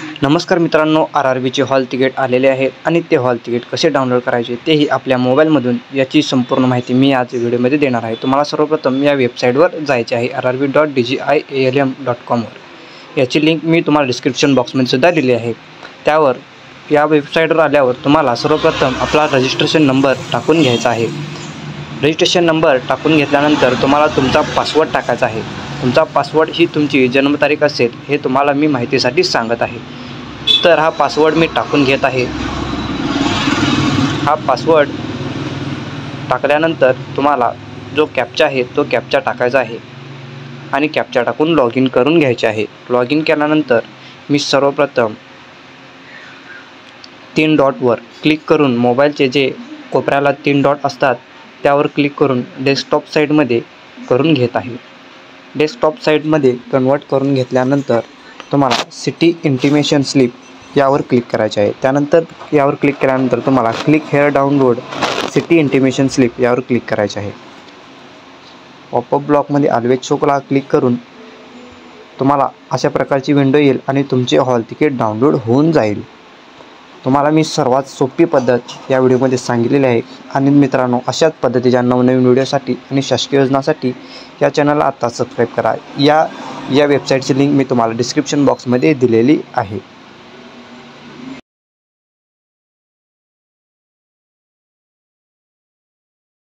नमस्कार मित्रांनो, RRBचे hall ticket आलेले आहेत आणि ते हॉल तिकीट कसे डाउनलोड करायचे तेही आपल्या मोबाईलमधून याची संपूर्ण माहिती मी आज व्हिडिओमध्ये देणार आहे। तुम्हाला सर्वप्रथम या वेबसाईटवर जायचे आहे rrb.dgialm.com वर। याची लिंक मी तुम्हाला डिस्क्रिप्शन बॉक्समध्ये सुद्धा दिली आहे। त्यावर या वेबसाईटवर आल्यावर तुम्हाला सर्वप्रथम आपला रजिस्ट्रेशन नंबर टाकून घ्यायचा आहे। रजिस्ट्रेशन नंबर टाकून घेतल्यानंतर तुम्हाला तुमचा पासवर्ड टाकायचा आहे। तुमचा पासवर्ड ही तुमची जन्मतारीख असेल हे तुम्हाला मी माहितीसाठी सांगत आहे। तर हा पासवर्ड मी टाकून घेत आहे। हा पासवर्ड टाकल्यानंतर तुम्हाला जो कॅप्चा आहे तो कॅप्चा टाकायचा आहे आणि कॅप्चा टाकून लॉग इन करून घ्यायचे आहे। लॉग इन केल्यानंतर मी सर्वप्रथम 3 डॉटवर क्लिक करून मोबाईलचे जे कोपऱ्याला 3 डॉट असतात त्यावर क्लिक करून डेस्कटॉप साईडमध्ये करून घेत आहे। डेस्कटॉप साईडमध्ये कन्वर्ट करून घेतल्यानंतर तुम्हाला सिटी इंटिमेशन स्लिप यावर क्लिक करायचे आहे। त्यानंतर यावर क्लिक केल्यानंतर तुम्हाला click here download city intimation slip यावर क्लिक करायचे आहे। पॉपअप ब्लॉकमध्ये ऑलवेज शोला क्लिक करून तुम्हाला अशा प्रकारची विंडो येईल आणि तुमचे हॉल तिकीट डाउनलोड होऊन जाईल। तुम्हाला मी सर्वात सोपी पद्धत या व्हिडिओमध्ये सांगितलेली आहे। आणि मित्रांनो, अशाच पद्धतीच्या नवनवीन व्हिडिओसाठी आणि शासकीय योजनांसाठी या चॅनलला आता सबस्क्राईब करा। या वेबसाईटची लिंक मी तुम्हाला डिस्क्रिप्शन बॉक्समध्ये दिलेली आहे।